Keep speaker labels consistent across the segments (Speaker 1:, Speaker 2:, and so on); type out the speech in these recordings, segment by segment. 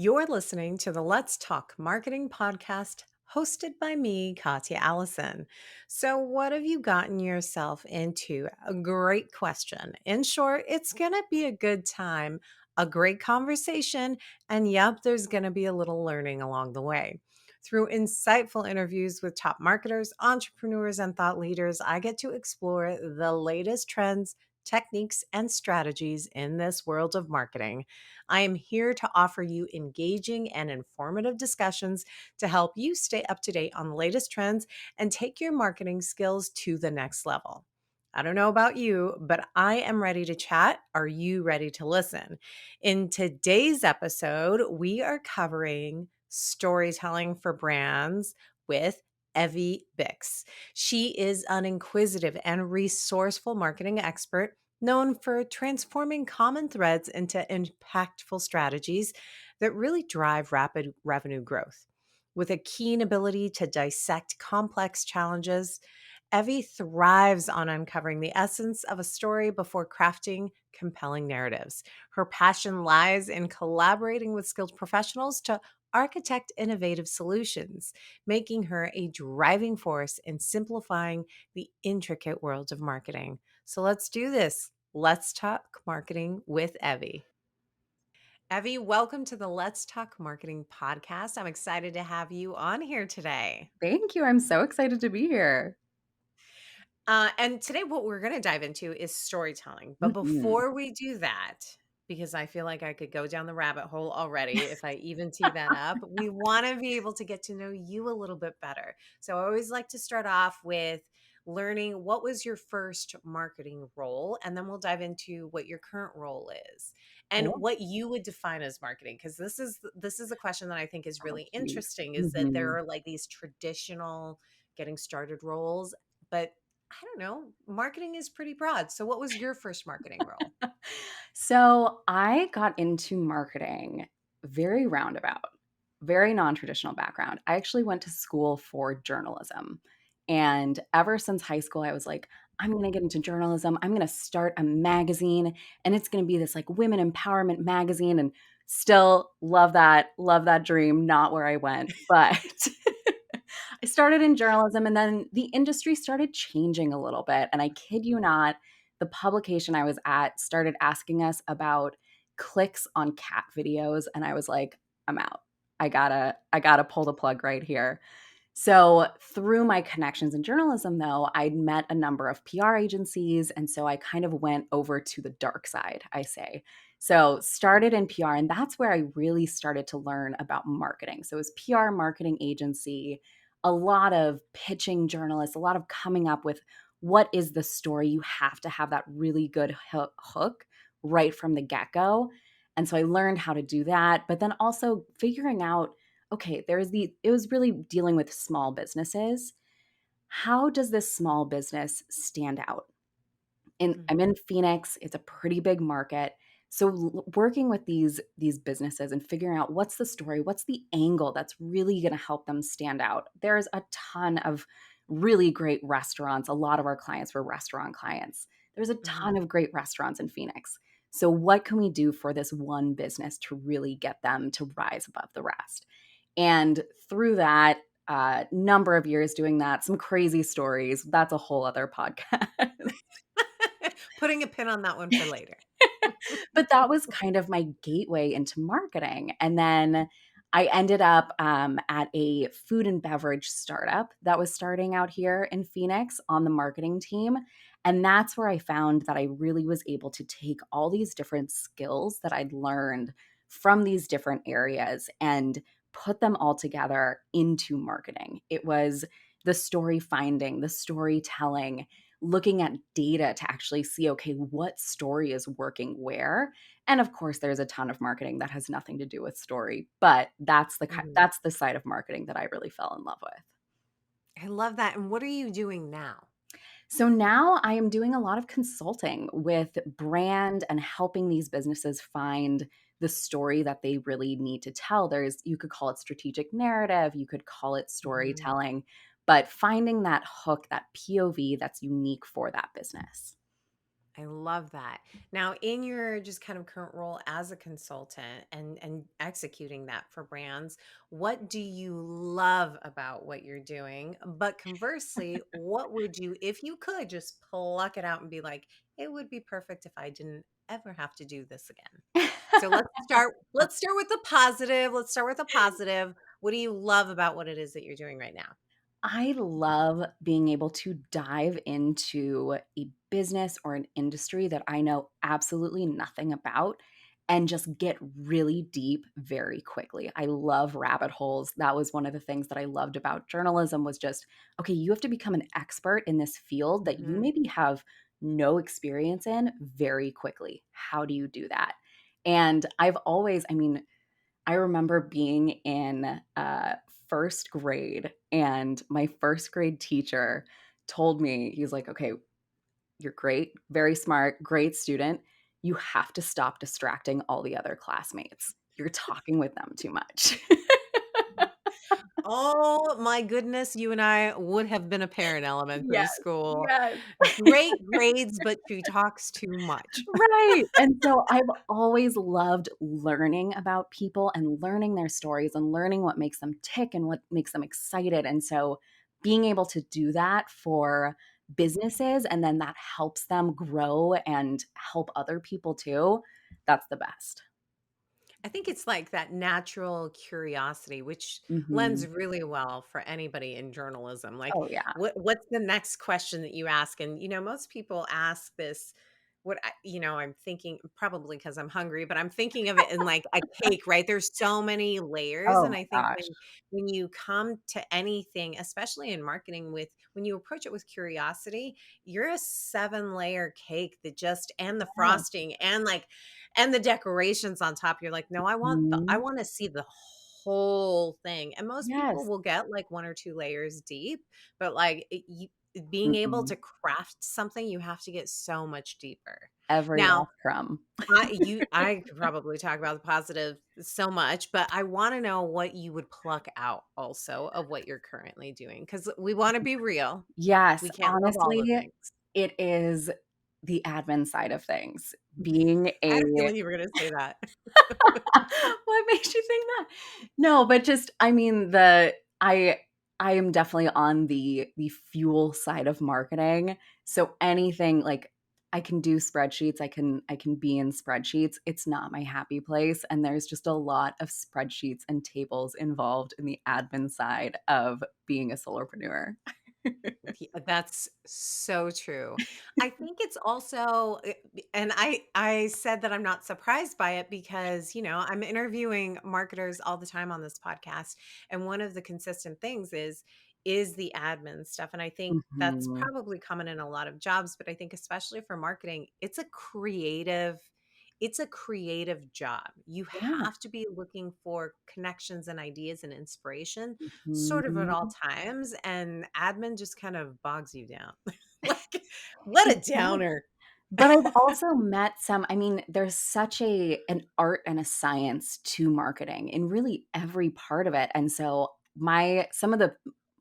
Speaker 1: You're listening to the Let's Talk Marketing podcast hosted by me, Katya Allison. So, what have you gotten yourself into? A great question. In short, it's going to be a good time, a great conversation, and yep, there's going to be a little learning along the way. Through insightful interviews with top marketers, entrepreneurs, and thought leaders, I get to explore the latest trends, techniques, and strategies in this world of marketing. I am here to offer you engaging and informative discussions to help you stay up to date on the latest trends and take your marketing skills to the next level. I don't know about you, but I am ready to chat. Are you ready to listen? In today's episode, we are covering storytelling for brands with Evie Bickes. She is an inquisitive and resourceful marketing expert known for transforming common threads into impactful strategies that really drive rapid revenue growth. With a keen ability to dissect complex challenges, Evie thrives on uncovering the essence of a story before crafting compelling narratives. Her passion lies in collaborating with skilled professionals to architect innovative solutions, making her a driving force in simplifying the intricate world of marketing. So let's do this. Let's talk marketing with Evie. Evie, welcome to the Let's Talk Marketing podcast. I'm excited to have you on here today.
Speaker 2: Thank you. I'm so excited to be here.
Speaker 1: And today, what we're going to dive into is storytelling. But
Speaker 2: Mhm.
Speaker 1: before we do that, because I feel like I could go down the rabbit hole already if I even tee that up, we want to be able to get to know you a little bit better. So I always like to start off with learning what was your first marketing role, and then we'll dive into what your current role is and
Speaker 2: Cool.
Speaker 1: what you would define as marketing. Because this is a question that I think is
Speaker 2: Oh,
Speaker 1: really
Speaker 2: geez.
Speaker 1: interesting. Is that there
Speaker 2: Mhm.
Speaker 1: are like these traditional getting started roles, but I don't know. Marketing is pretty broad. So what was your first marketing role?
Speaker 2: So I got into marketing very roundabout, very non-traditional background. I actually went to school for journalism. And ever since high school, I was like, I'm going to get into journalism. I'm going to start a magazine and it's going to be this like women empowerment magazine and still love that dream, not where I went, but I started in journalism and then the industry started changing a little bit. And I kid you not, the publication I was at started asking us about clicks on cat videos. And I was like, I'm out. I gotta pull the plug right here. So through my connections in journalism, though, I'd met a number of PR agencies. And so I kind of went over to the dark side, I say. So started in PR, and that's where I really started to learn about marketing. So it was PR marketing agency, a lot of pitching journalists, a lot of coming up with what is the story. You have to have that really good hook right from the get-go. And so I learned how to do that, but then also figuring out, okay, it was really dealing with small businesses. How does this small business stand out? And I'm
Speaker 1: Mhm.
Speaker 2: in Phoenix, it's a pretty big market. So working with these businesses and figuring out what's the story, what's the angle that's really going to help them stand out. There's a ton of really great restaurants. A lot of our clients were restaurant clients. There's a ton
Speaker 1: Mhm.
Speaker 2: of great restaurants in Phoenix. So what can we do for this one business to really get them to rise above the rest? And through that number of years doing that, some crazy stories. That's a whole other podcast.
Speaker 1: Putting a pin on that one for later.
Speaker 2: But that was kind of my gateway into marketing. And then I ended up at a food and beverage startup that was starting out here in Phoenix on the marketing team. And that's where I found that I really was able to take all these different skills that I'd learned from these different areas and put them all together into marketing. It was the story finding, the storytelling, looking at data to actually see, okay, what story is working where. And of course, there's a ton of marketing that has nothing to do with story, but
Speaker 1: Mhm.
Speaker 2: that's the side of marketing that I really fell in love with.
Speaker 1: I love that. And what are you doing now?
Speaker 2: So now I am doing a lot of consulting with brand and helping these businesses find the story that they really need to tell. You could call it strategic narrative, you could call it
Speaker 1: Mhm.
Speaker 2: storytelling, but finding that hook, that POV that's unique for that business.
Speaker 1: I love that. Now, in your just kind of current role as a consultant and executing that for brands, what do you love about what you're doing? But conversely, what would you, if you could just pluck it out and be like, it would be perfect if I didn't ever have to do this again. So let's start with the positive. Let's start with the positive. What do you love about what it is that you're doing right now?
Speaker 2: I love being able to dive into a business or an industry that I know absolutely nothing about and just get really deep very quickly. I love rabbit holes. That was one of the things that I loved about journalism was just, okay, you have to become an expert in this field that you
Speaker 1: Mhm.
Speaker 2: maybe have no experience in very quickly. How do you do that? And I've always, I mean, I remember being in first grade, and my first grade teacher told me, he's like, okay, you're great, very smart, great student. You have to stop distracting all the other classmates. You're talking with them too much.
Speaker 1: Oh my goodness, you and I would have been a pair in elementary
Speaker 2: Yes,
Speaker 1: school.
Speaker 2: yes.
Speaker 1: Great grades, but she talks too much.
Speaker 2: Right, and so I've always loved learning about people and learning their stories and learning what makes them tick and what makes them excited, and so being able to do that for businesses and then that helps them grow and help other people too, that's the best.
Speaker 1: I think it's like that natural curiosity, which lends
Speaker 2: Mhm.
Speaker 1: really well for anybody in journalism. Like,
Speaker 2: Oh, yeah.
Speaker 1: what's the next question that you ask? And most people ask this. I'm thinking probably because I'm hungry, but I'm thinking of it in like a cake, right? There's so many layers,
Speaker 2: Oh
Speaker 1: and I
Speaker 2: my
Speaker 1: think
Speaker 2: gosh.
Speaker 1: when you come to anything, especially in marketing, with when you approach it with curiosity, you're a 7-layer cake that just and the
Speaker 2: Yes.
Speaker 1: frosting and like and the decorations on top, you're like, "No, I
Speaker 2: Mhm.
Speaker 1: wanna see the whole thing," and most people
Speaker 2: Yes.
Speaker 1: will get, like, 1 or 2 layers deep, but, like, being able
Speaker 2: Mm-mm.
Speaker 1: to craft something, you have to get so much deeper.
Speaker 2: Every
Speaker 1: Now,
Speaker 2: last crumb.
Speaker 1: I could probably talk about the positive so much, but I wanna know what you would pluck out also of what you're currently doing, because we wanna be real.
Speaker 2: Yes,
Speaker 1: We can't love all the
Speaker 2: honestly,
Speaker 1: things.
Speaker 2: it is the admin side of things. Being
Speaker 1: I
Speaker 2: a
Speaker 1: had a feeling you were gonna say that.
Speaker 2: what makes you think that? No, but just I mean, I am definitely on the fuel side of marketing, so anything like I can do spreadsheets, I can be in spreadsheets, it's not my happy place, and there's just a lot of spreadsheets and tables involved in the admin side of being a solopreneur.
Speaker 1: That's so true. I think it's also and I said that I'm not surprised by it because, I'm interviewing marketers all the time on this podcast, and one of the consistent things is the admin stuff, and I think that's
Speaker 2: Mhm.
Speaker 1: probably common in a lot of jobs, but I think especially for marketing, it's a creative job. You
Speaker 2: Yeah.
Speaker 1: have to be looking for connections and ideas and inspiration sort of at all
Speaker 2: Mhm.
Speaker 1: times, and admin just kind of bogs you down. Like, what
Speaker 2: It
Speaker 1: a
Speaker 2: does.
Speaker 1: downer.
Speaker 2: But I've also met some I mean, there's such an art and a science to marketing in really every part of it, and so some of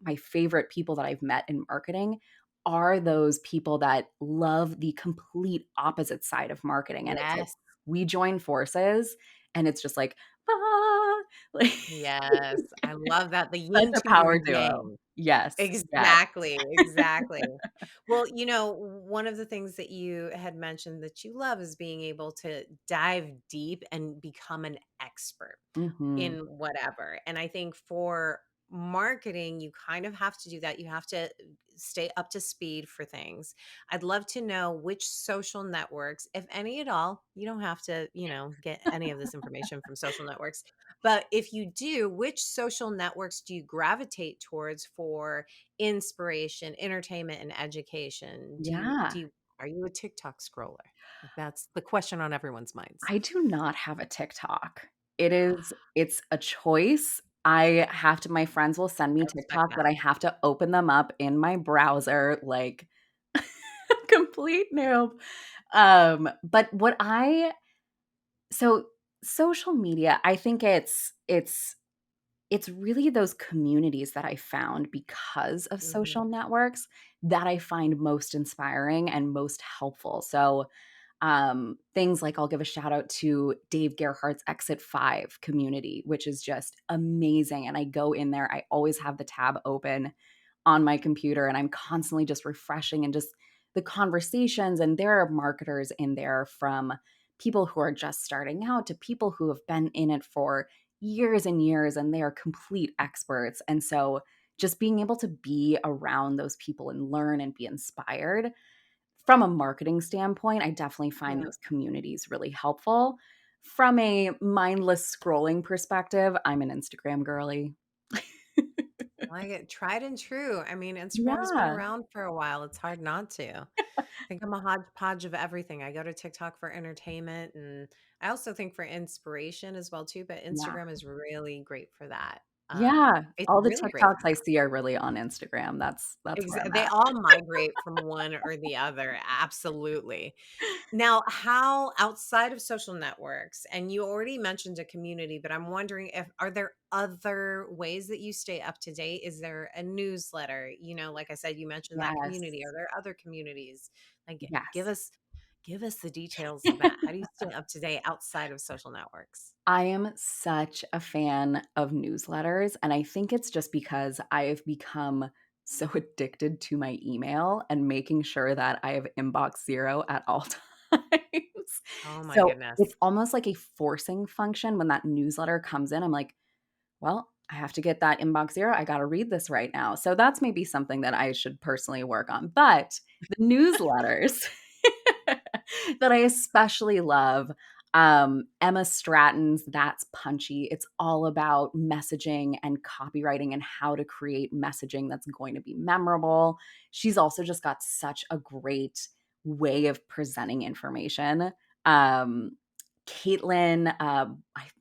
Speaker 2: my favorite people that I've met in marketing are those people that love the complete opposite side of marketing, and it's like
Speaker 1: Yes.
Speaker 2: we join forces, and it's just like, "Ah," like
Speaker 1: Yes, I love that, the
Speaker 2: such
Speaker 1: yin
Speaker 2: a
Speaker 1: to your
Speaker 2: power duo.
Speaker 1: yang.
Speaker 2: Yes, yes.
Speaker 1: Exactly, exactly. Well, one of the things that you had mentioned that you love is being able to dive deep and become an expert
Speaker 2: Mhm.
Speaker 1: in whatever. And I think for marketing, you kind of have to do that. You have to stay up to speed for things. I'd love to know which social networks, if any at all, you don't have to, get any of this information from social networks. But if you do, which social networks do you gravitate towards for inspiration, entertainment, and education?
Speaker 2: Yeah.
Speaker 1: Are you a TikTok scroller? Like, that's the question on everyone's minds.
Speaker 2: I do not have a TikTok. It's a choice. I have to my friends will send me
Speaker 1: I respect
Speaker 2: TikTok, but
Speaker 1: that.
Speaker 2: I have to open them up in my browser like complete noob. But what I so social media, I think it's it's really those communities that I found because of
Speaker 1: Mhm.
Speaker 2: social networks that I find most inspiring and most helpful. So, things like I'll give a shout out to Dave Gerhardt's Exit 5 community, which is just amazing. And I go in there, I always have the tab open on my computer and I'm constantly just refreshing and just the conversations. And there are marketers in there from people who are just starting out to people who have been in it for years and years and they are complete experts. And so just being able to be around those people and learn and be inspired from a marketing standpoint, I definitely find
Speaker 1: Yeah.
Speaker 2: those communities really helpful. From a mindless scrolling perspective, I'm an Instagram girly.
Speaker 1: Like it tried and true. I mean, Instagram's been
Speaker 2: Yeah.
Speaker 1: around for a while. It's hard not to. I think I'm a hodgepodge of everything. I go to TikTok for entertainment and I also think for inspiration as well too, but
Speaker 2: Yeah.
Speaker 1: Instagram is really great for that.
Speaker 2: Yeah.
Speaker 1: It's
Speaker 2: All the
Speaker 1: really great for
Speaker 2: TikToks I
Speaker 1: that.
Speaker 2: see are really on Instagram. That's where I'm
Speaker 1: They
Speaker 2: at.
Speaker 1: all migrate from one or the other. Absolutely. Now, how outside of social networks, and you already mentioned a community, but I'm wondering if are there other ways that you stay up to date? Is there a newsletter? Like I said, you mentioned that community.
Speaker 2: Yes.
Speaker 1: Are there other communities? Like
Speaker 2: Yes.
Speaker 1: give us the details of that. How do you stay up to date outside of social networks?
Speaker 2: I am such a fan of newsletters, and I think it's just because I've become so addicted to my email and making sure that I have inbox 0 at all times.
Speaker 1: Oh my
Speaker 2: So,
Speaker 1: goodness.
Speaker 2: it's almost like a forcing function when that newsletter comes in, I'm like, "Well, I have to get that inbox 0, I gotta read this right now." So, that's maybe something that I should personally work on, but the newsletters that I especially love, Emma Stratton's That's Punchy. It's all about messaging and copywriting and how to create messaging that's going to be memorable. She's also just got such a great way of presenting information. Um, Caitlin, I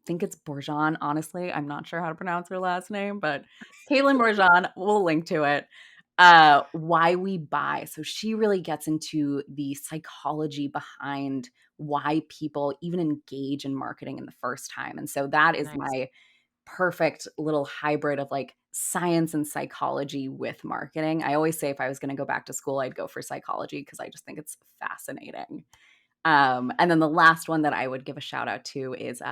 Speaker 2: think it's Bourgeon, honestly. I'm not sure how to pronounce her last name, but Caitlin Bourgeon, we'll link to it. Why We Buy. So she really gets into the psychology behind why people even engage in marketing in the first time. And so that is
Speaker 1: Nice.
Speaker 2: my perfect little hybrid of like science and psychology with marketing. I always say if I was going to go back to school, I'd go for psychology because I just think it's fascinating. And then the last one that I would give a shout out to is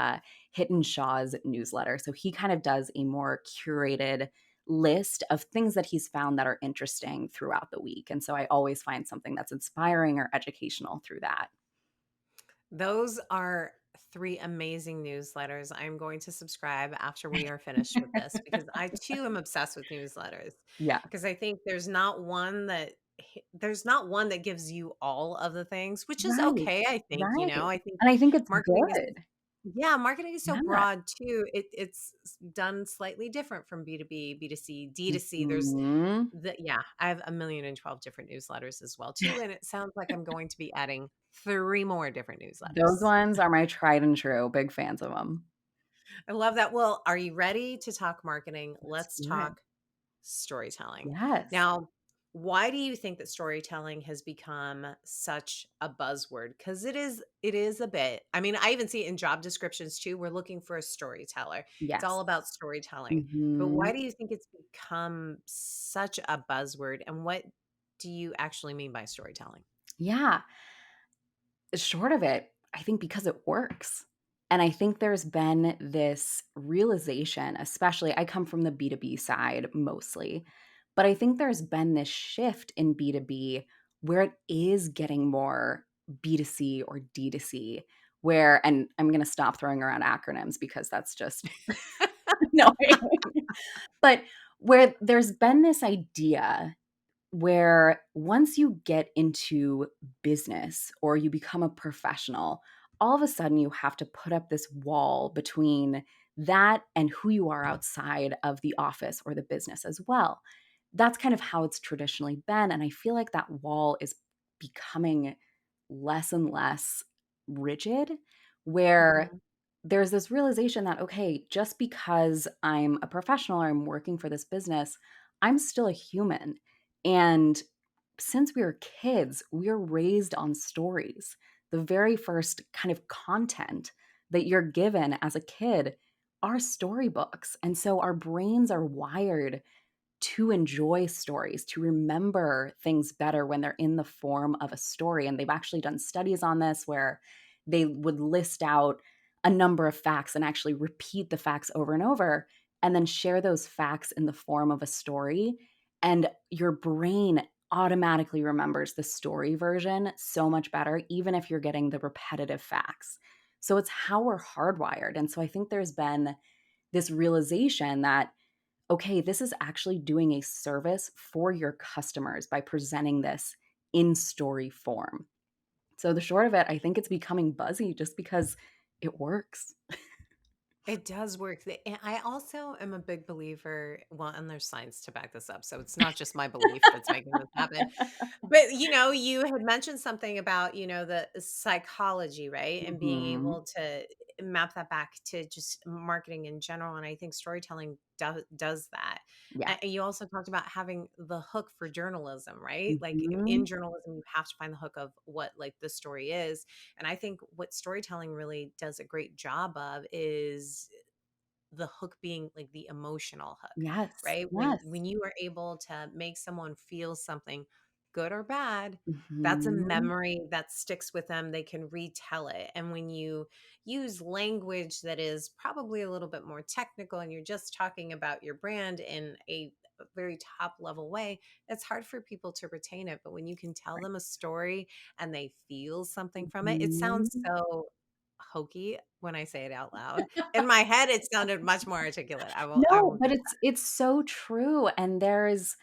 Speaker 2: Hitten Shaw's newsletter. So he kind of does a more curated list of things that he's found that are interesting throughout the week. And so I always find something that's inspiring or educational through that.
Speaker 1: Those are 3 amazing newsletters. I'm going to subscribe after we are finished with this because I too am obsessed with newsletters.
Speaker 2: Yeah.
Speaker 1: Because I think there's not one that gives you all of the things, which is
Speaker 2: Right.
Speaker 1: okay, I think,
Speaker 2: Right.
Speaker 1: I think
Speaker 2: And I think it's
Speaker 1: marketing is
Speaker 2: good.
Speaker 1: yeah, marketing is so
Speaker 2: Yeah.
Speaker 1: broad too. It's done slightly different from B2B, B2C, D2C. There's
Speaker 2: Mhm.
Speaker 1: yeah, I have 1,012 different newsletters as well too, and it sounds like I'm going to be adding 3 more different
Speaker 2: Those
Speaker 1: newsletters.
Speaker 2: ones are my tried and true. Big fans of them.
Speaker 1: I love that. Well, are you ready to talk marketing?
Speaker 2: Let's
Speaker 1: Let's
Speaker 2: do it.
Speaker 1: talk storytelling.
Speaker 2: Yes.
Speaker 1: Now, why do you think that storytelling has become such a buzzword? Because it is a bit. I mean, I even see it in job descriptions too. We're looking for a storyteller. It's
Speaker 2: Yes.
Speaker 1: all about storytelling. But why
Speaker 2: Mhm.
Speaker 1: do you think it's become such a buzzword? And what do you actually mean by storytelling?
Speaker 2: Yeah. Short of it, I think because it works. And I think there's been this realization, especially I come from the B2B side mostly, but I think there's been this shift in B2B where it is getting more B2C or D2C, where, and I'm going to stop throwing around acronyms because that's just annoying, but where there's been this idea where once you get into business or you become a professional, all of a sudden you have to put up this wall between that and who you are outside of the office or the business as well. That's kind of how it's traditionally been. And I feel like that wall is becoming less and less rigid, where
Speaker 1: Mhm.
Speaker 2: there's this realization that, okay, just because I'm a professional or I'm working for this business, I'm still a human. And since we were kids, we are raised on stories. The very first kind of content that you're given as a kid are storybooks. And so our brains are wired to enjoy stories, to remember things better when they're in the form of a story. And they've actually done studies on this where they would list out a number of facts and actually repeat the facts over and over, and then share those facts in the form of a story. And your brain automatically remembers the story version so much better, even if you're getting the repetitive facts. So it's how we're hardwired. And so I think there's been this realization that okay, this is actually doing a service for your customers by presenting this in story form. So the short of it, I think it's becoming buzzy just because it works.
Speaker 1: It does work. And I also am a big believer, well, and there's science to back this up. So it's not just my belief that's making this happen. But, you had mentioned something about, the psychology, right? And being
Speaker 2: Mhm.
Speaker 1: able to map that back to just marketing in general. And I think storytelling does that.
Speaker 2: Yeah.
Speaker 1: You also talked about having the hook for journalism, right? Like in
Speaker 2: Mhm.
Speaker 1: journalism, you have to find the hook of what like the story is. And I think what storytelling really does a great job of is the hook being like the emotional hook,
Speaker 2: Yes.
Speaker 1: right? When
Speaker 2: Yes.
Speaker 1: you are able to make someone feel something good or bad, that's a
Speaker 2: Mhm.
Speaker 1: memory that sticks with them. They can retell it. And when you use language that is probably a little bit more technical and you're just talking about your brand in a very top level way, it's hard for people to retain it. But when you can tell them a story and they feel something from it, it sounds
Speaker 2: Mhm.
Speaker 1: so hokey when I say it out loud. In my head, it sounded much more articulate. I
Speaker 2: No,
Speaker 1: will
Speaker 2: but
Speaker 1: give
Speaker 2: it's so true, and there's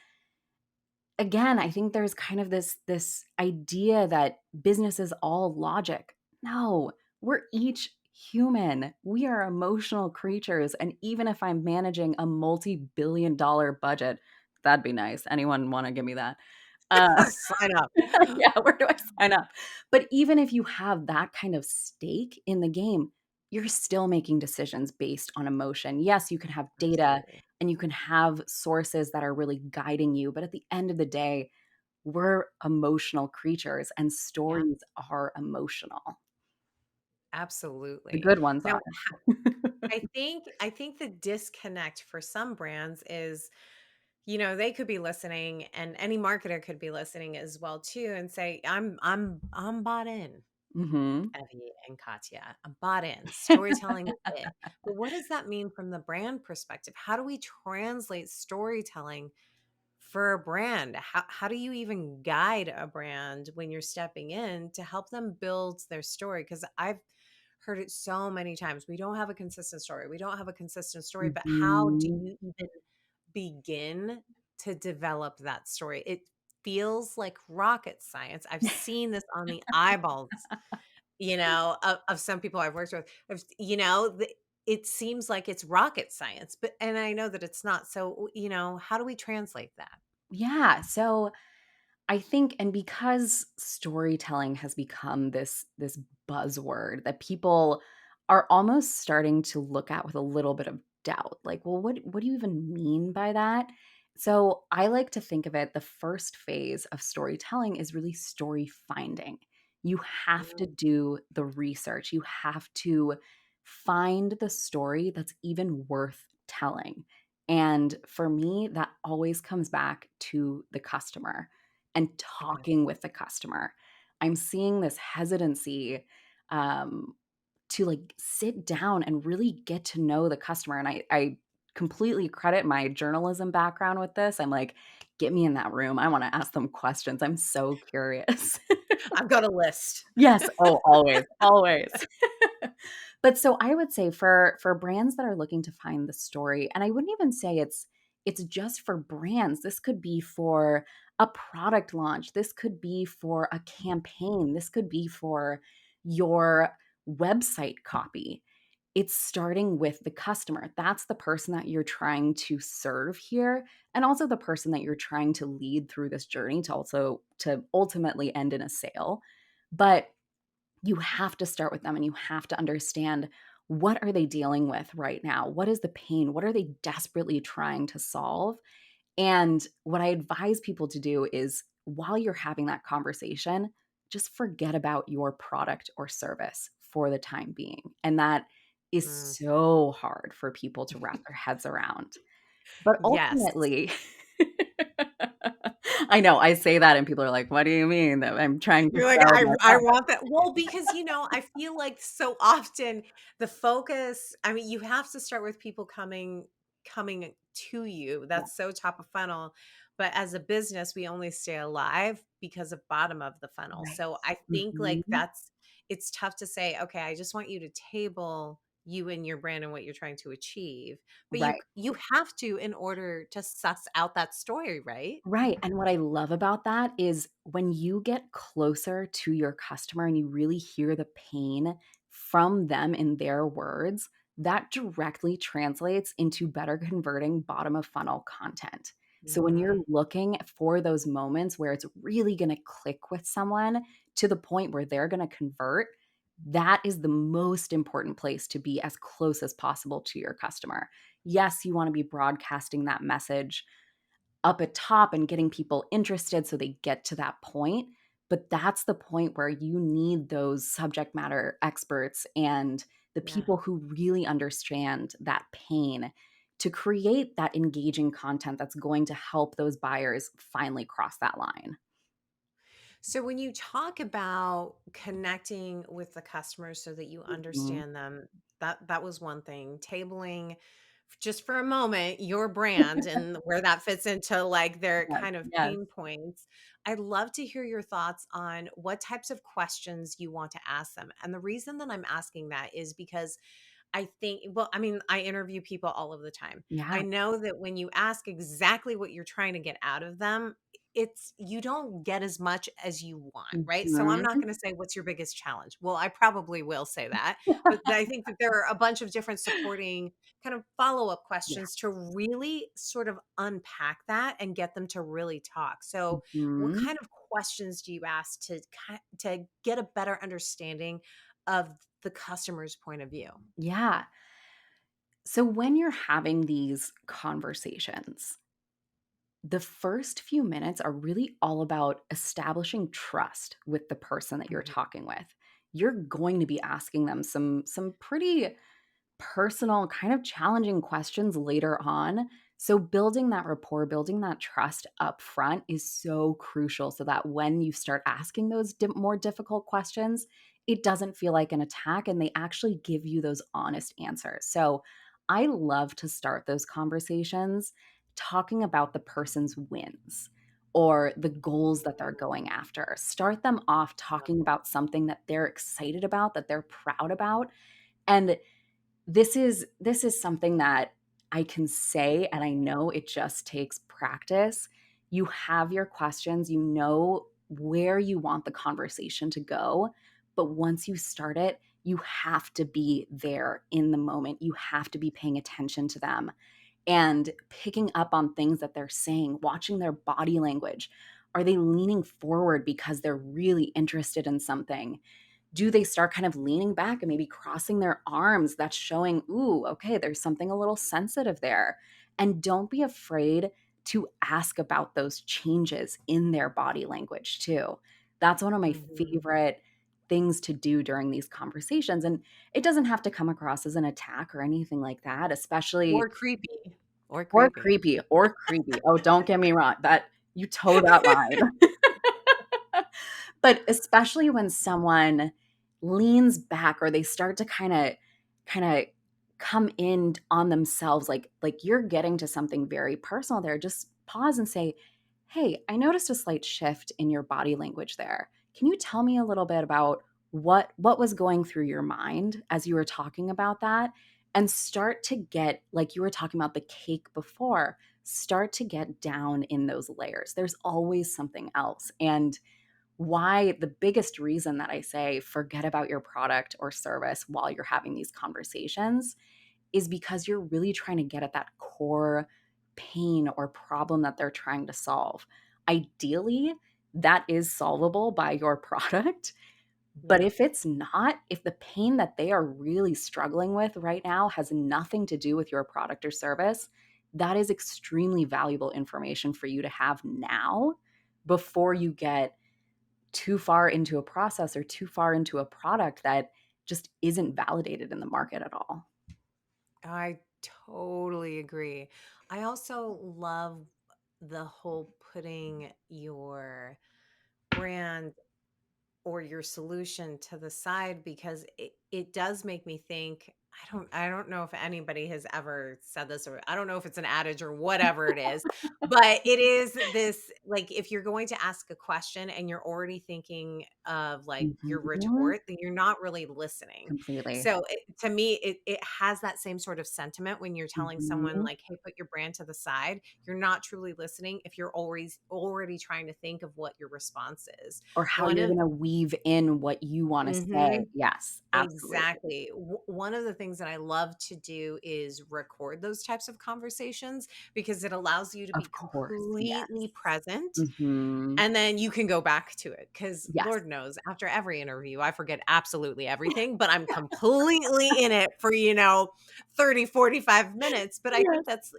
Speaker 2: again, I think there's kind of this idea that business is all logic. No, we're each human. We are emotional creatures, and even if I'm managing a multi-billion dollar budget, that'd be nice. Anyone wanna give me that? Uh,
Speaker 1: that. Sign up.
Speaker 2: yeah, where do I sign up? But even if you have that kind of stake in the game, you're still making decisions based on emotion. Yes, you can have data
Speaker 1: Absolutely.
Speaker 2: and you can have sources that are really guiding you, but at the end of the day, we're emotional creatures and
Speaker 1: Yeah,
Speaker 2: stories are emotional. The
Speaker 1: absolutely.
Speaker 2: good ones
Speaker 1: Now,
Speaker 2: are.
Speaker 1: I think the disconnect for some brands is, they could be listening and any marketer could be listening as well too and say, I'm bought in.
Speaker 2: Mhm.
Speaker 1: Evie and Katya. I'm bought in. Storytelling is it. But what does that mean from the brand perspective? How do we translate storytelling for a brand? How do you even guide a brand when you're stepping in to help them build their story? Because I've heard it so many times. We don't have a consistent story. We don't have a consistent story. But how do
Speaker 2: Mhm.
Speaker 1: you even begin to develop that story? It feels like rocket science. I've seen this on the eyeballs of some people I've worked with. It seems like it's rocket science, but and I know that it's not. So, how do we translate that?
Speaker 2: Yeah, so I think and because storytelling has become this buzzword that people are almost starting to look at with a little bit of doubt. Like, well, what do you even mean by that? So I like to think of it the first phase of storytelling is really story finding. You have to
Speaker 1: Mm,
Speaker 2: do the research. You have to find the story that's even worth telling. And for me, that always comes back to the customer and
Speaker 1: okay.
Speaker 2: talking with the customer. I'm seeing this hesitancy um, to like sit down and really get to know the customer. And I completely credit my journalism background with this. I'm like, get me in that room. I want to ask them questions. I'm so curious.
Speaker 1: I've got a list.
Speaker 2: Yes. Oh, always, always. But so I would say for brands that are looking to find the story, and I wouldn't even say it's just for brands. This could be for a product launch. This could be for a campaign. This could be for your website copy. It's starting with the customer. That's the person that you're trying to serve here and also the person that you're trying to lead through this journey to ultimately end in a sale. But you have to start with them and you have to understand what are they dealing with right now? What is the pain? What are they desperately trying to solve? And what I advise people to do is while you're having that conversation, just forget about your product or service for the time being. And that is
Speaker 1: Mm.
Speaker 2: so hard for people to wrap their heads around. But
Speaker 1: Yes.
Speaker 2: ultimately I know, I say that and people are like, "What do you mean?" That I'm trying to
Speaker 1: You're like,
Speaker 2: sell my
Speaker 1: I
Speaker 2: product.
Speaker 1: want that. Well, because, I feel like so often the focus, I mean, you have to start with people coming to you.
Speaker 2: Yeah,
Speaker 1: That's so top of funnel. But as a business, we only stay alive because of bottom of the funnel.
Speaker 2: right.
Speaker 1: So I think like
Speaker 2: Mhm.
Speaker 1: it's tough to say, okay, I just want you to table you and your brand and what you're trying to achieve. But you
Speaker 2: Right.
Speaker 1: you have to in order to suss out that story, right?
Speaker 2: Right, and what I love about that is when you get closer to your customer and you really hear the pain from them in their words, that directly translates into better converting bottom of funnel content. So when you're
Speaker 1: Mhm.
Speaker 2: looking for those moments where it's really gonna click with someone to the point where they're gonna convert, that is the most important place to be as close as possible to your customer. Yes, you wanna be broadcasting that message up at top and getting people interested so they get to that point. But that's the point where you need those subject matter experts and the
Speaker 1: Yeah.
Speaker 2: people who really understand that pain to create that engaging content that's going to help those buyers finally cross that line.
Speaker 1: So when you talk about connecting with the customers so that you
Speaker 2: Mhm.
Speaker 1: understand them, that was one thing. Tabling just for a moment your brand and where that fits into like their
Speaker 2: Yes,
Speaker 1: kind of
Speaker 2: yes.
Speaker 1: pain points. I'd love to hear your thoughts on what types of questions you want to ask them. And the reason that I'm asking that is because I think, well, I mean, I interview people all of the time.
Speaker 2: Yeah.
Speaker 1: I know that when you ask exactly what you're trying to get out of them, it's you don't get as much as you want, right? So I'm not
Speaker 2: Mhm.
Speaker 1: going to say what's your biggest challenge. Well, I probably will say that, but I think that there are a bunch of different supporting kind of follow-up
Speaker 2: Yeah.
Speaker 1: questions to really sort of unpack that and get them to really talk. So, what
Speaker 2: Mhm.
Speaker 1: kind of questions do you ask to get a better understanding of the customer's point of view?
Speaker 2: Yeah. So when you're having these conversations, the first few minutes are really all about establishing trust with the person that you're
Speaker 1: Mhm.
Speaker 2: talking with. You're going to be asking them some pretty personal, kind of challenging questions later on. So building that rapport, building that trust up front is so crucial so that when you start asking those more difficult questions, it doesn't feel like an attack and they actually give you those honest answers. So I love to start those conversations talking about the person's wins or the goals that they're going after. Start them off talking about something that they're excited about, that they're proud about. And this is something that I can say, and I know it just takes practice. You have your questions, you know where you want the conversation to go, but once you start it, you have to be there in the moment. You have to be paying attention to them and picking up on things that they're saying, watching their body language. Are they leaning forward because they're really interested in something? Do they start kind of leaning back and maybe crossing their arms? That's showing, ooh, okay, there's something a little sensitive there. And don't be afraid to ask about those changes in their body language too. That's one of my
Speaker 1: Mhm.
Speaker 2: favorite things to do during these conversations. And it doesn't have to come across as an attack or anything like that, especially
Speaker 1: Or creepy, or
Speaker 2: or
Speaker 1: creepy.
Speaker 2: creepy or creepy. Oh, don't get me wrong. That you toe that line. But especially when someone leans back or they start to kinda come in on themselves, like you're getting to something very personal there, just pause and say, "Hey, I noticed a slight shift in your body language there. Can you tell me a little bit about what was going through your mind as you were talking about that?" And start to get like you were talking about the cake before, start to get down in those layers. There's always something else, and why the biggest reason that I say forget about your product or service while you're having these conversations is because you're really trying to get at that core pain or problem that they're trying to solve. Ideally, that is solvable by your product. But
Speaker 1: Yeah.
Speaker 2: if it's not, if the pain that they are really struggling with right now has nothing to do with your product or service, that is extremely valuable information for you to have now before you get too far into a process or too far into a product that just isn't validated in the market at all.
Speaker 1: I totally agree. I also love the whole putting your brand or your solution to the side because it does make me think. I don't know if anybody has ever said this, or I don't know if it's an adage or whatever it is, but it is this, like, if you're going to ask a question and you're already thinking of like your
Speaker 2: Mhm.
Speaker 1: retort, then you're not really listening.
Speaker 2: Completely.
Speaker 1: So to me, it has that same sort of sentiment when you're telling someone
Speaker 2: Mhm.
Speaker 1: like, hey, put your brand to the side. You're not truly listening if you're already trying to think of what your response is.
Speaker 2: Or how
Speaker 1: One
Speaker 2: you're
Speaker 1: of
Speaker 2: gonna weave in what you wanna say.
Speaker 1: Mhm.
Speaker 2: Yes, absolutely.
Speaker 1: Exactly. One of the things that I love to do is record those types of conversations because it allows you to be
Speaker 2: Of course,
Speaker 1: completely
Speaker 2: yes.
Speaker 1: present,
Speaker 2: Mhm.
Speaker 1: and then you can go back to it because
Speaker 2: Yes.
Speaker 1: Lord knows after every interview, I forget absolutely everything, but I'm completely in it for, 30, 45 minutes. But I
Speaker 2: Yes.
Speaker 1: think that's,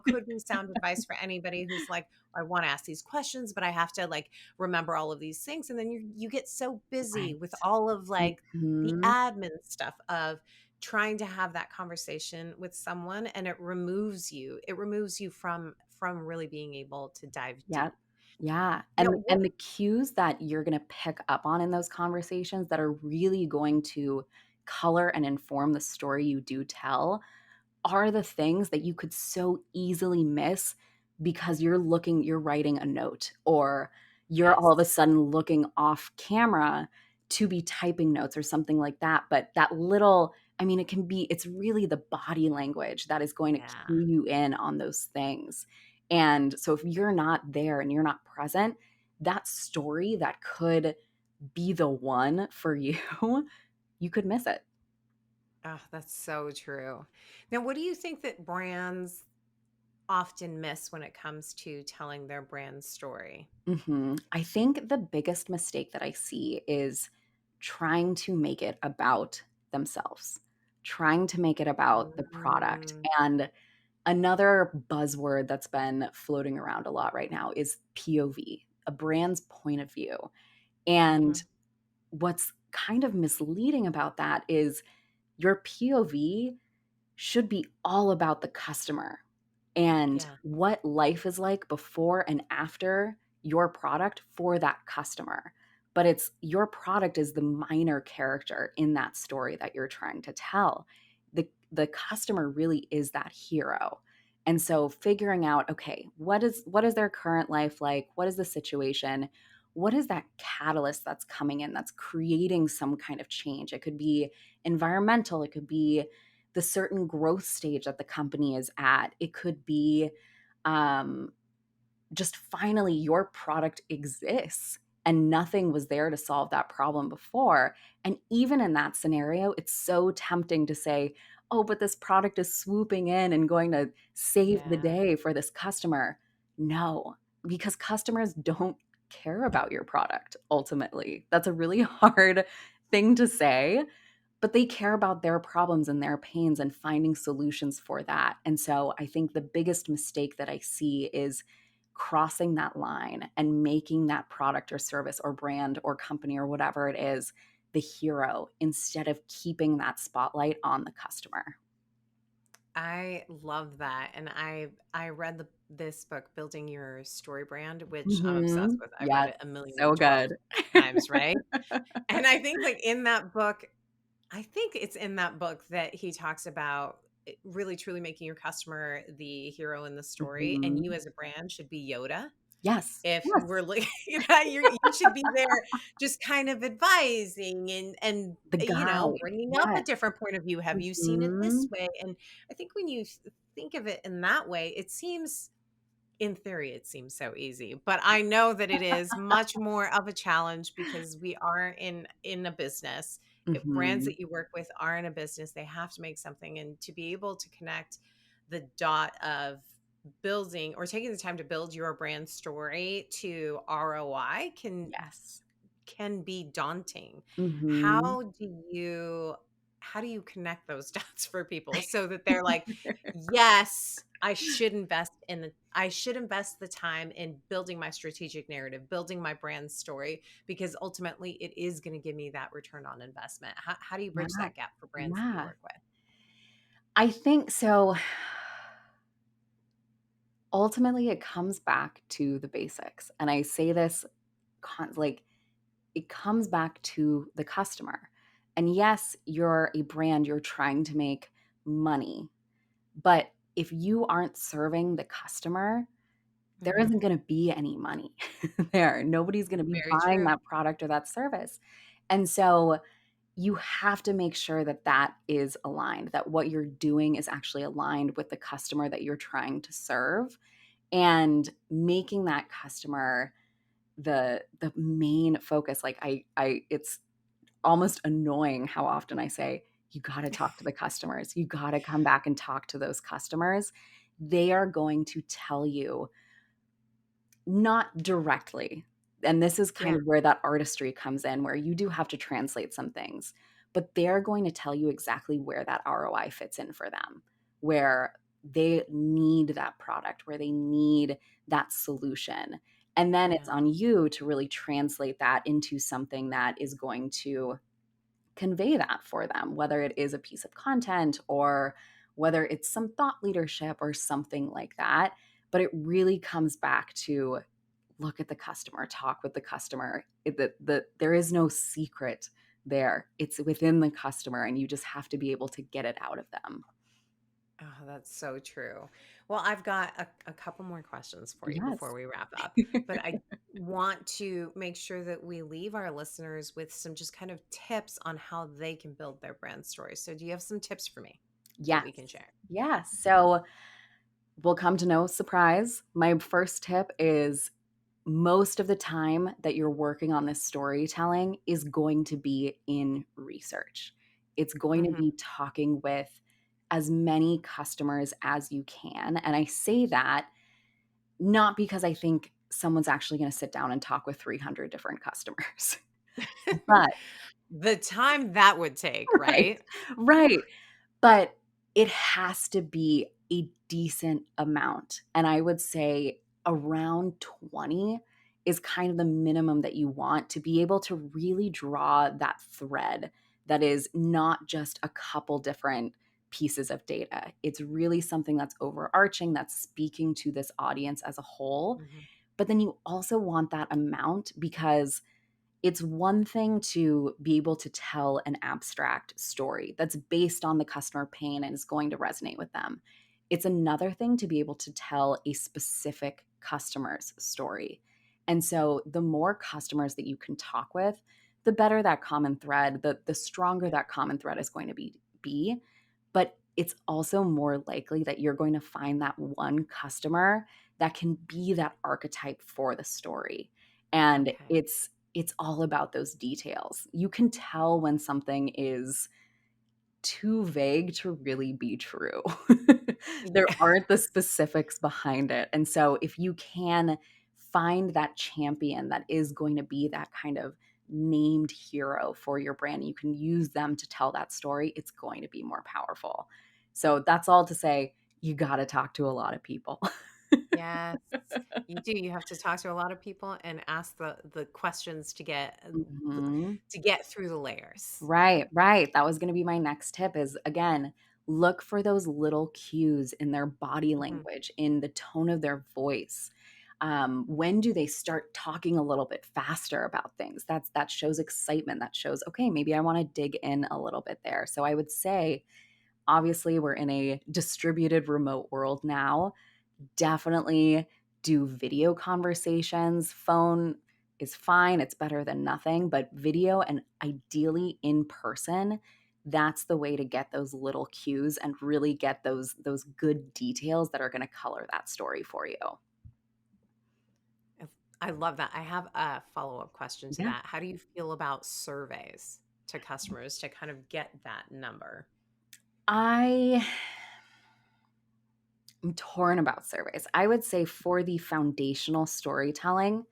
Speaker 1: could be sound advice for anybody who's like, I want to ask these questions, but I have to like remember all of these things. And then you get so busy with
Speaker 2: Right.
Speaker 1: all of like the
Speaker 2: Mhm.
Speaker 1: admin stuff of trying to have that conversation with someone, and it removes you from really being able to dive
Speaker 2: Yep.
Speaker 1: deep.
Speaker 2: Yeah,
Speaker 1: Now,
Speaker 2: and the cues that you're gonna pick up on in those conversations that are really going to color and inform the story you do tell are the things that you could so easily miss because you're writing a note, or you're all of a
Speaker 1: yes.
Speaker 2: sudden looking off camera to be typing notes or something like that, but that little, I mean, it's really the body language that is going to
Speaker 1: Yeah.
Speaker 2: cue you in on those things, and so if you're not there and you're not present, that story that could be the one for you, you could miss it.
Speaker 1: Oh, that's so true. Now, what do you think that brands often miss when it comes to telling their brand story?
Speaker 2: I think the biggest mistake that I see is trying to make it about themselves, trying to make it about the product.
Speaker 1: Mm,
Speaker 2: And another buzzword that's been floating around a lot right now is POV, a brand's point of view. And
Speaker 1: mhm.
Speaker 2: what's kind of misleading about that is your POV should be all about the customer and
Speaker 1: Yeah.
Speaker 2: what life is like before and after your product for that customer. But it's your product is the minor character in that story that you're trying to tell. The customer really is that hero. And so figuring out, okay, what is their current life like? What is the situation? What is that catalyst that's coming in that's creating some kind of change? It could be environmental, it could be the certain growth stage that the company is at. It could be um, just finally your product exists and nothing was there to solve that problem before. And even in that scenario, it's so tempting to say, oh, but this product is swooping in and going to save the
Speaker 1: Yeah.
Speaker 2: day for this customer. No, because customers don't care about your product ultimately. That's a really hard thing to say, but they care about their problems and their pains and finding solutions for that. And so I think the biggest mistake that I see is crossing that line and making that product or service or brand or company or whatever it is the hero instead of keeping that spotlight on the customer.
Speaker 1: I love that. And I read this book, Building Your Story Brand, which I'm obsessed
Speaker 2: Mhm.
Speaker 1: with. I've read
Speaker 2: Yes,
Speaker 1: it a million
Speaker 2: so
Speaker 1: and 12
Speaker 2: good.
Speaker 1: times, right? And I think like in that book, I think it's in that book that he talks about really truly making your customer the hero in the story, and you
Speaker 2: Mhm.
Speaker 1: as a brand should be Yoda.
Speaker 2: Yes,
Speaker 1: If
Speaker 2: yes.
Speaker 1: we're looking, you should be there just kind of advising and
Speaker 2: The guide.
Speaker 1: bringing up a
Speaker 2: Yes.
Speaker 1: different point of view. Have you seen it this
Speaker 2: Mhm.
Speaker 1: way? And I think when you think of it in that way, in theory, it seems so easy, but I know that it is much more of a challenge because we are in a business. If brands
Speaker 2: Mhm.
Speaker 1: that you work with are in a business, they have to make something, and to be able to connect the dot of building or taking the time to build your brand story to ROI
Speaker 2: Yes.
Speaker 1: can be daunting.
Speaker 2: Mhm.
Speaker 1: How do you how do you connect those dots for people so that they're like, yes, I should invest the time in building my strategic narrative, building my brand story, because ultimately it is going to give me that return on investment. How do you bridge
Speaker 2: Yeah.
Speaker 1: that gap for brands that you
Speaker 2: Yeah.
Speaker 1: work with?
Speaker 2: I think so. Ultimately, it comes back to the basics. And I say this like it comes back to the customer. And yes, you're a brand, you're trying to make money. But if you aren't serving the customer, there
Speaker 1: Mhm.
Speaker 2: isn't going to be any money there. Nobody's going to be
Speaker 1: Very
Speaker 2: buying
Speaker 1: true.
Speaker 2: that product or that service. And so you have to make sure that that is aligned, that what you're doing is actually aligned with the customer that you're trying to serve, and making that customer the main focus. Like I it's almost annoying how often I say, you got to talk to the customers. You got to come back and talk to those customers. They are going to tell you, not directly. And this is kind
Speaker 1: Yeah.
Speaker 2: of where that artistry comes in, where you do have to translate some things, but they're going to tell you exactly where that ROI fits in for them, where they need that product, where they need that solution. And then it's
Speaker 1: Yeah.
Speaker 2: on you to really translate that into something that is going to convey that for them, whether it is a piece of content or whether it's some thought leadership or something like that. But it really comes back to look at the customer, talk with the customer. There is no secret there. It's within the customer, and you just have to be able to get it out of them.
Speaker 1: Oh, that's so true. Well, I've got a couple more questions for you before
Speaker 2: Yes.
Speaker 1: we wrap up, but I want to make sure that we leave our listeners with some just kind of tips on how they can build their brand story. So, do you have some tips for me that
Speaker 2: Yes.
Speaker 1: we can share?
Speaker 2: Yes. So will come to no surprise. My first tip is, most of the time that you're working on this storytelling is going to be in research. It's going to
Speaker 1: Hmm.
Speaker 2: be talking with as many customers as you can. And I say that not because I think someone's actually going to sit down and talk with 300 different customers, but
Speaker 1: The time that would take,
Speaker 2: right,
Speaker 1: right?
Speaker 2: right. But it has to be a decent amount, and I would say around 20 is kind of the minimum that you want to be able to really draw that thread that is not just a couple different pieces of data. It's really something that's overarching, that's speaking to this audience as a whole.
Speaker 1: Hmm.
Speaker 2: But then you also want that amount, because it's one thing to be able to tell an abstract story that's based on the customer pain and is going to resonate with them. It's another thing to be able to tell a specific customer's story. And so the more customers that you can talk with, the better that common thread, the stronger
Speaker 1: Yeah.
Speaker 2: that common thread is going to be. But it's also more likely that you're going to find that one customer that can be that archetype for the story. And
Speaker 1: Okay.
Speaker 2: it's all about those details. You can tell when something is too vague to really be true. There
Speaker 1: Yeah.
Speaker 2: aren't the specifics behind it. And so if you can find that champion that is going to be that kind of named hero for your brand, you can use them to tell that story, it's going to be more powerful. So that's all to say, you got to talk to a lot of people.
Speaker 1: Yes, you do. You have to talk to a lot of people and ask the questions
Speaker 2: Mhm.
Speaker 1: to get through the layers.
Speaker 2: Right, right. That was gonna be my next tip is, again, look for those little cues in their body
Speaker 1: Mhm.
Speaker 2: language, in the tone of their voice. When do they start talking a little bit faster about things? That shows excitement. That shows, okay, maybe I wanna dig in a little bit there. So I would say, obviously, we're in a distributed remote world now. Definitely do video conversations. Phone is fine, it's better than nothing, but video, and ideally in person, that's the way to get those little cues and really get those good details that are gonna color that story for you.
Speaker 1: If I love that. I have a follow-up question to
Speaker 2: Yeah.
Speaker 1: that. How do you feel about surveys to customers to kind of get that number?
Speaker 2: I am torn about surveys. I would say for the foundational storytelling,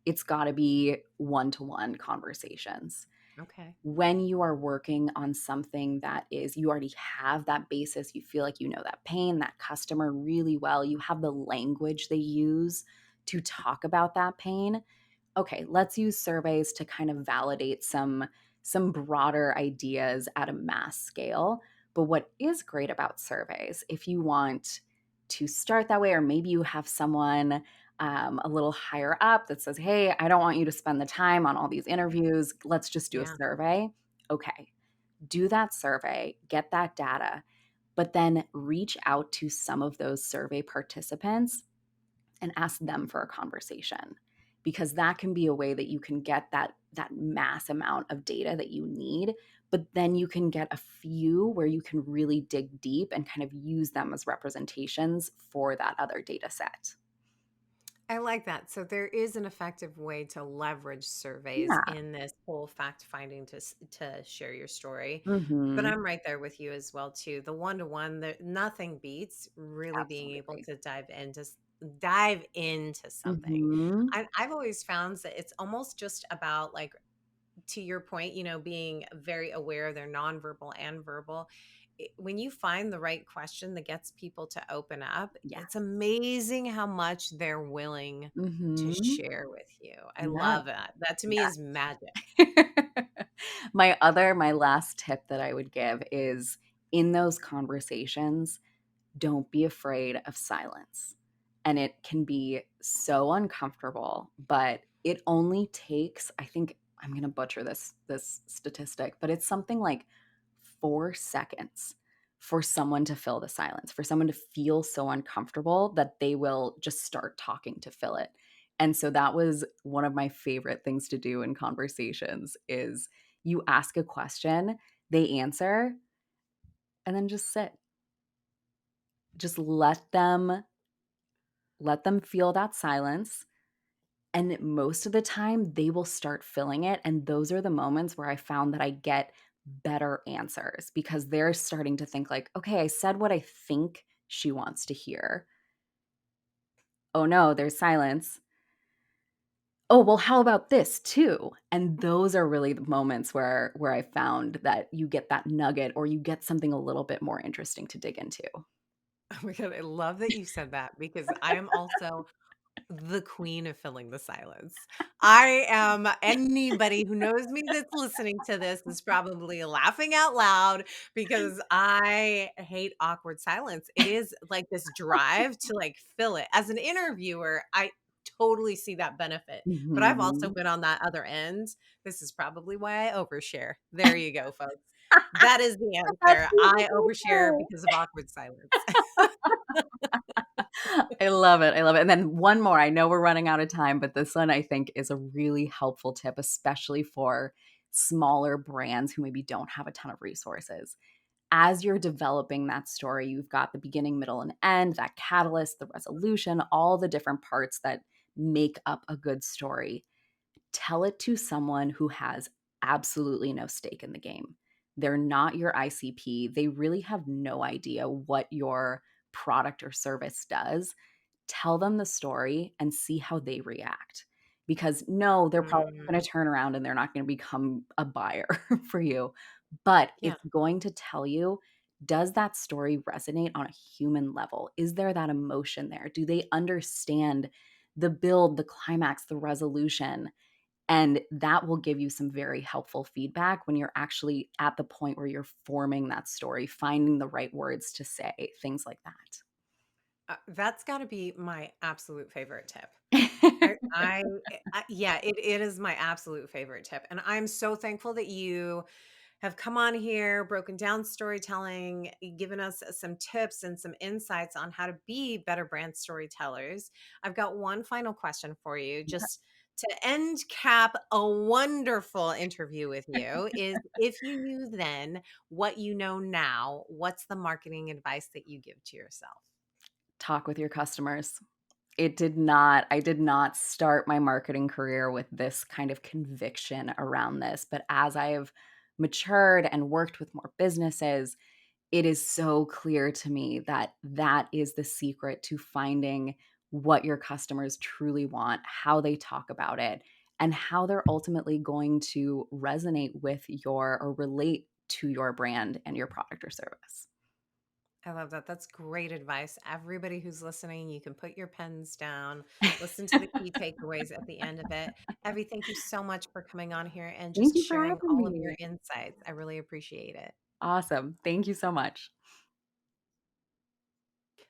Speaker 2: it's gotta be one-to-one conversations.
Speaker 1: Okay.
Speaker 2: When you are working on something that is, you already have that basis, you feel like you know that pain, that customer really well, you have the language they use to talk about that pain. Okay, let's use surveys to kind of validate some broader ideas at a mass scale. But what is great about surveys, if you want to start that way, or maybe you have someone a little higher up that says, "Hey, I don't want you to spend the time on all these interviews. Let's just do a
Speaker 1: Yeah.
Speaker 2: survey." Okay, do that survey, get that data, but then reach out to some of those survey participants and ask them for a conversation, because that can be a way that you can get that mass amount of data that you need, but then you can get a few where you can really dig deep and kind of use them as representations for that other data set.
Speaker 1: I like that. So there is an effective way to leverage surveys
Speaker 2: Yeah.
Speaker 1: in this whole fact finding to share your story. But
Speaker 2: Mhm.
Speaker 1: I'm right there with you as well too. The one to one, that nothing beats really being able
Speaker 2: Absolutely.
Speaker 1: to dive into something.
Speaker 2: Mhm.
Speaker 1: I've always found that it's almost just about, like, to your point, being very aware of their nonverbal and verbal. When you find the right question that gets people to open up, it's
Speaker 2: Yes.
Speaker 1: amazing how much they're willing to
Speaker 2: Mhm.
Speaker 1: share with you. I
Speaker 2: Yes.
Speaker 1: love that. That to me is
Speaker 2: Yes.
Speaker 1: magic.
Speaker 2: My last tip that I would give is, in those conversations, don't be afraid of silence. And it can be so uncomfortable, but it only takes, I think I'm going to butcher this statistic, but it's something like 4 seconds for someone to fill the silence, for someone to feel so uncomfortable that they will just start talking to fill it. And so that was one of my favorite things to do in conversations is you ask a question, they answer, and then just sit. Just let them feel that silence, and most of the time, they will start filling it, and those are the moments where I found that I get better answers because they're starting to think like, "Okay, I said what I think she wants to hear. Oh, no, there's silence. Oh, well, how about this too?" And those are really the moments where I found that you get that nugget or you get something a little bit more interesting to dig into.
Speaker 1: Oh my God. I love that you said that, because I am also the queen of filling the silence. I am Anybody who knows me that's listening to this is probably laughing out loud, because I hate awkward silence. It is like this drive to, like, fill it. As an interviewer, I totally see that benefit, but I've also
Speaker 2: Mhm.
Speaker 1: been on that other end. This is probably why I overshare. There you go, folks. That is the
Speaker 2: That's
Speaker 1: answer. I
Speaker 2: beautiful
Speaker 1: overshare
Speaker 2: too.
Speaker 1: because of awkward silence.
Speaker 2: I love it, I love it, and then one more, I know we're running out of time, but this one I think is a really helpful tip, especially for smaller brands who maybe don't have a ton of resources. As you're developing that story, you've got the beginning, middle, and end, that catalyst, the resolution, all the different parts that make up a good story. Tell it to someone who has absolutely no stake in the game. They're not your ICP. They really have no idea what your product or service does. Tell them the story and see how they react. Because no, they're probably going
Speaker 1: Mm,
Speaker 2: to turn around and they're not going to become a buyer for you. But
Speaker 1: yeah.
Speaker 2: it's going to tell you, does that story resonate on a human level? Is there that emotion there? Do they understand the build, the climax, the resolution? And that will give you some very helpful feedback when you're actually at the point where you're forming that story, finding the right words to say, things like
Speaker 1: That's gotta be my absolute favorite tip.
Speaker 2: that.
Speaker 1: Yeah, it is my absolute favorite tip, and I'm so thankful that you have come on here, broken down storytelling, given us some tips and some insights on how to be better brand storytellers. I've got one final question for you, just to end cap a wonderful interview with you, is, if you knew then what you know now, what's the marketing advice that you give to yourself?
Speaker 2: Talk with your customers. I did not start my marketing career with this kind of conviction around this, but as I have matured and worked with more businesses, it is so clear to me that that is the secret to finding what your customers truly want, how they talk about it, and how they're ultimately going to resonate with your or relate to your brand and your product or service.
Speaker 1: I love that. That's great advice. Everybody who's listening, you can put your pens down, listen to the key takeaways at the end of it. Evie, thank you so much for coming on here and
Speaker 2: Thank
Speaker 1: just
Speaker 2: you for
Speaker 1: sharing
Speaker 2: having
Speaker 1: all of your
Speaker 2: me.
Speaker 1: insights. I really appreciate it.
Speaker 2: Awesome. Thank you so much.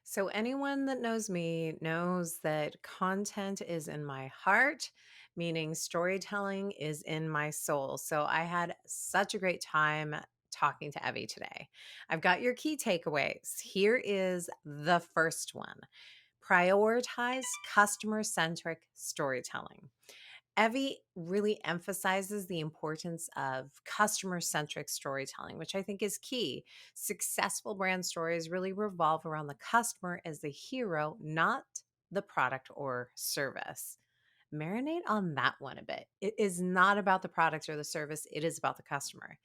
Speaker 1: So, anyone that knows me knows that content is in my heart, meaning storytelling is in my soul. So, I had such a great time talking to Evie today. I've got your key takeaways. Here is the first one: prioritize customer centric storytelling. Evie really emphasizes the importance of customer centric storytelling, which I think is key. Successful brand stories really revolve around the customer as the hero, not the product or service. Marinate on that one a bit. It is not about the product or the service, it is about the customer.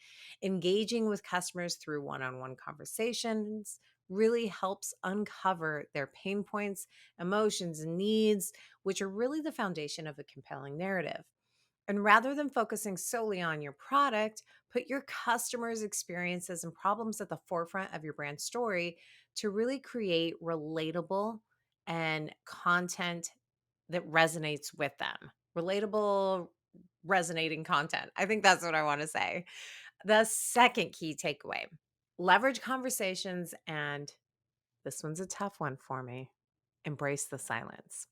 Speaker 1: Engaging with customers through one on one conversations really helps uncover their pain points, emotions, and needs, which are really the foundation of a compelling narrative. And rather than focusing solely on your product, put your customers' experiences and problems at the forefront of your brand story to really create relatable and content that resonates with them. Relatable, resonating content. I think that's what I want to say. The second key takeaway: leverage conversations, and this one's a tough one for me: embrace the silence.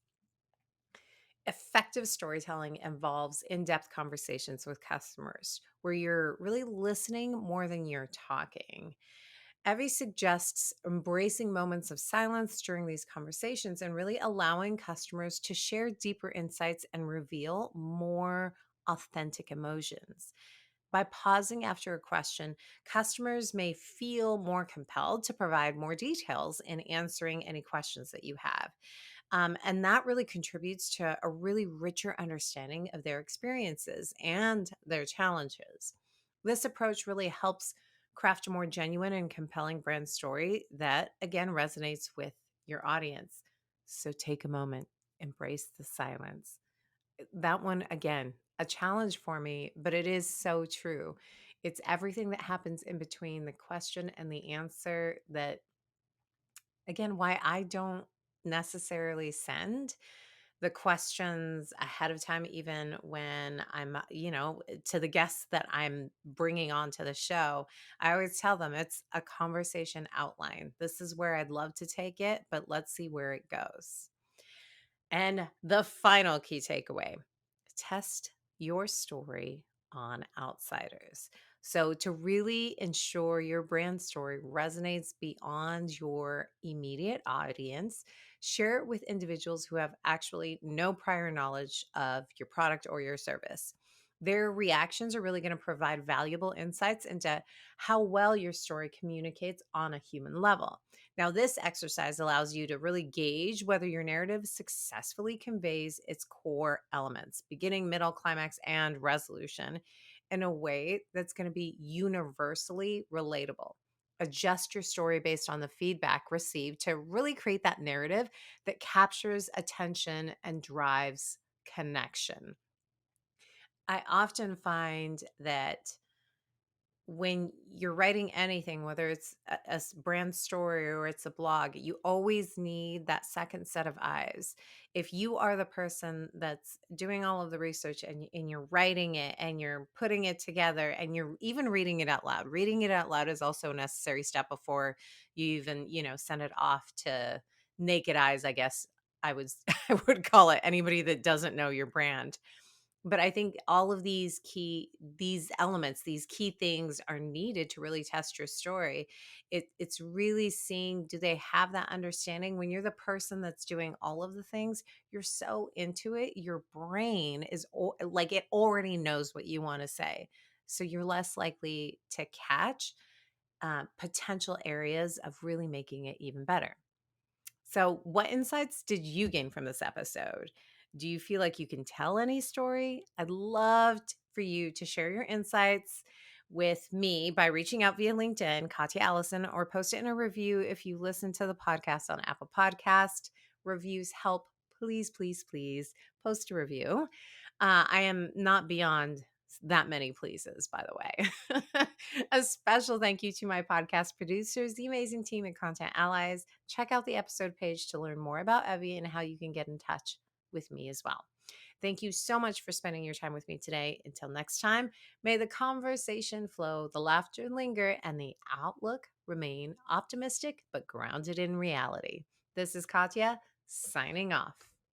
Speaker 1: Effective storytelling involves in depth conversations with customers where you're really listening more than you're talking. Evie suggests embracing moments of silence during these conversations and really allowing customers to share deeper insights and reveal more authentic emotions. By pausing after a question, customers may feel more compelled to provide more details in answering any questions that you have. And that really contributes to a really richer understanding of their experiences and their challenges. This approach really helps craft a more genuine and compelling brand story that, again, resonates with your audience. So take a moment, embrace the silence. That one, again, a challenge for me, but it is so true. It's everything that happens in between the question and the answer that, again, why I don't necessarily send the questions ahead of time, even when I'm, to the guests that I'm bringing onto the show. I always tell them it's a conversation outline. This is where I'd love to take it, but let's see where it goes. And the final key takeaway: test your story on outsiders. So, to really ensure your brand story resonates beyond your immediate audience, share it with individuals who have actually no prior knowledge of your product or your service. Their reactions are really going to provide valuable insights into how well your story communicates on a human level. Now, this exercise allows you to really gauge whether your narrative successfully conveys its core elements, beginning, middle, climax, and resolution, in a way that's going to be universally relatable. Adjust your story based on the feedback received to really create that narrative that captures attention and drives connection. I often find that when you're writing anything, whether it's a brand story or it's a blog, you always need that second set of eyes. If you are the person that's doing all of the research and you're writing it and you're putting it together and you're even reading it out loud is also a necessary step before you even, send it off to naked eyes, I guess I would I would call it, anybody that doesn't know your brand. But I think all of these elements, these key things are needed to really test your story. It's really seeing, do they have that understanding? When you're the person that's doing all of the things, you're so into it, your brain is like it already knows what you want to say. So you're less likely to catch potential areas of really making it even better. So, what insights did you gain from this episode? Do you feel like you can tell any story? I'd love for you to share your insights with me by reaching out via LinkedIn, Katya Allison, or post it in a review if you listen to the podcast on Apple Podcast. Reviews help. Please, please, please post a review. I am not beyond that many pleases, by the way. A special thank you to my podcast producers, the amazing team at Content Allies. Check out the episode page to learn more about Evie and how you can get in touch with me as well. Thank you so much for spending your time with me today. Until next time, may the conversation flow, the laughter linger, and the outlook remain optimistic but grounded in reality. This is Katya signing off.